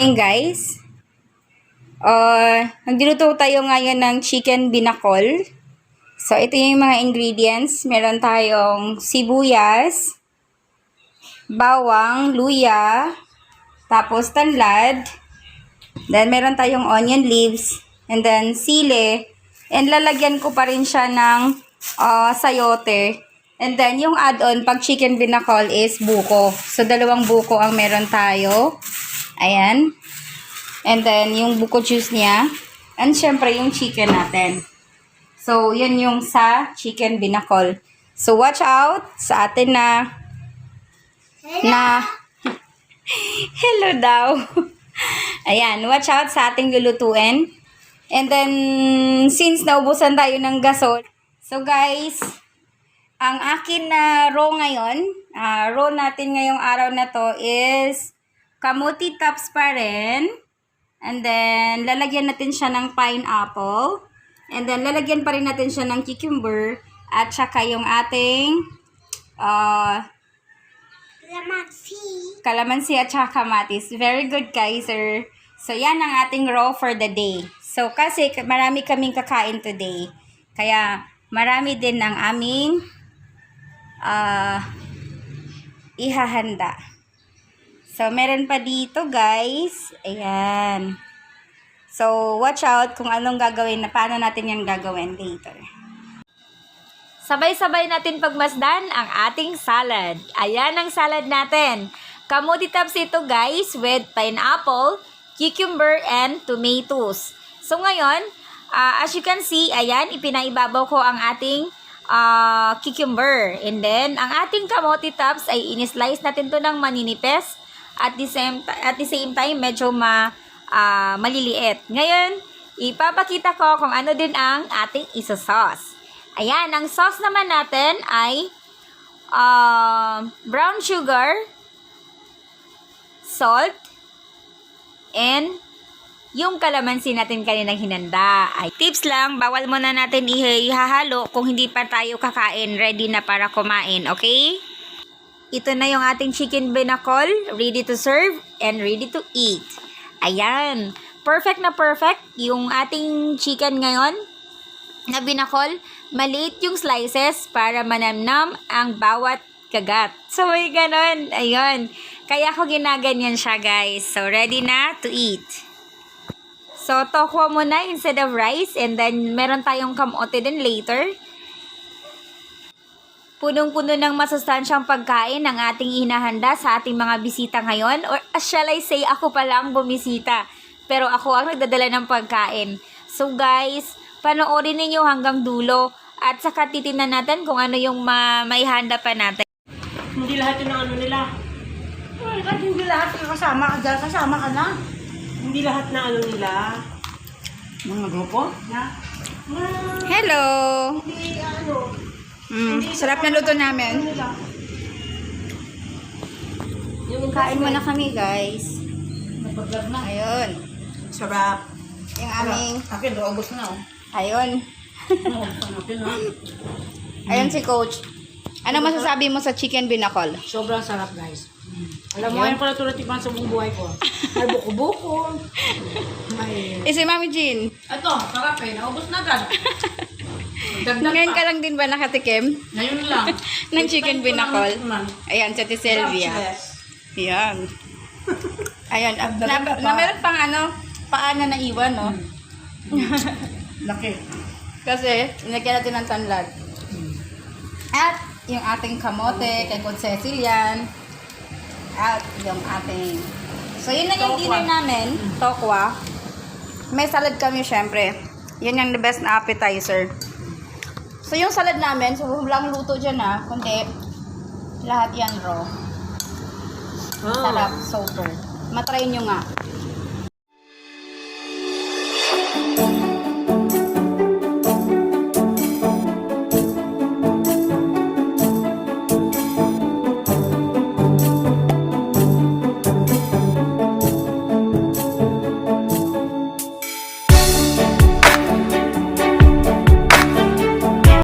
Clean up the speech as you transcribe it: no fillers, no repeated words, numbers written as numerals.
morning, guys. Nagdiluto tayo ngayon ng chicken binakol. So, ito yung mga ingredients. Meron tayong sibuyas, bawang, luya, tapos tanlad. Then, meron tayong onion leaves, and then sili. And lalagyan ko pa rin siya ng sayote. And then, yung add-on pag chicken binakol is buko. So, 2 buko ang meron tayo. Ayan. And then, yung buko juice niya. And syempre, yung chicken natin. So, yan yung sa chicken binakol. So, watch out sa atin hello daw. Ayan, watch out sa ating lulutuin. And then, since naubusan tayo ng gasol, so guys, ang akin na raw ngayon, raw natin ngayong araw na to is kamuti tops pa rin. And then, lalagyan natin siya ng pineapple. And then, lalagyan pa rin natin siya ng cucumber. At saka yung ating kalamansi at saka kamatis. Very good, guys, sir. So, yan ang ating raw for the day. So, kasi marami kaming kakain today. Kaya, marami din ang aming ihahanda. So, meron pa dito, guys. Ayan. So, watch out kung anong gagawin na paano natin yan gagawin later. Sabay-sabay natin pagmasdan ang ating salad. Ayan ang salad natin. Kamuti tops ito, guys, with pineapple, cucumber, and tomatoes. So, ngayon, as you can see, ayan, ipinaibabaw ko ang ating cucumber. And then, ang ating kamote tops ay in-slice natin to ng maninipes. At the same time, medyo maliliit. Ngayon, ipapakita ko kung ano din ang ating isa-sauce. Ayan, ang sauce naman natin ay brown sugar, salt, and yung kalamansi natin kaninang hinanda. Ay, tips lang, bawal muna natin ihahalo kung hindi pa tayo kakain, ready na para kumain, okay? Ito na yung ating chicken binakol, ready to serve and ready to eat. Ayan, perfect na perfect yung ating chicken ngayon na binakol. Maliit yung slices para manamnam ang bawat kagat. So, may ganon. Ayun. Kaya ako ginaganyan siya, guys. So, ready na to eat. So, tokwa muna instead of rice. And then, meron tayong kamote din later. Punong-puno ng masustansyang pagkain ang ating inahanda sa ating mga bisita ngayon. Or shall I say, ako pala ang bumisita. Pero ako ang nagdadala ng pagkain. So, guys, panoorin ninyo hanggang dulo. At saka titingnan natin kung ano yung maihanda pa natin. Hindi lahat yung ano nila. Ay, hindi lahat yung kasama ka dyan. Kasama ka na. Hindi lahat na ano nila. Mga grupo? Na? Hello! Hindi ano. Sarap na luto namin. Yung Kain muna kami, guys. Napaglag na. Ayun. Sarap. Yung aming... Akin, doobos na oh. Ayun. Akin oh. Ayun si Coach. Ano masasabi mo sa chicken binakol? Sobrang sarap, guys. Alam mo, yan pala tulad tikman sa buong buhay ko. May buko-buko. May... Si Mami Jean. Ito, sarap eh. Naubos na agad. Dagdag Ngayon pa. ka lang din ba nakatikim? Ngayon lang. Ng chicken binakol? Ayan, si Ate Sylvia. Yes. Ayan. Ayun. Na meron pang paa na naiwan, no? Laki. Kasi, nilagyan natin ng tanlad. At, yung ating kamote, kay Coach Cecil yan. At, yung ating... So, yun na yung dinner namin. Tokwa. May salad kami, syempre. Yan yung the best na appetizer. So, yung salad namin, so, walang luto dyan, kundi, lahat yan raw. Sarap, super. Matry nyo nga.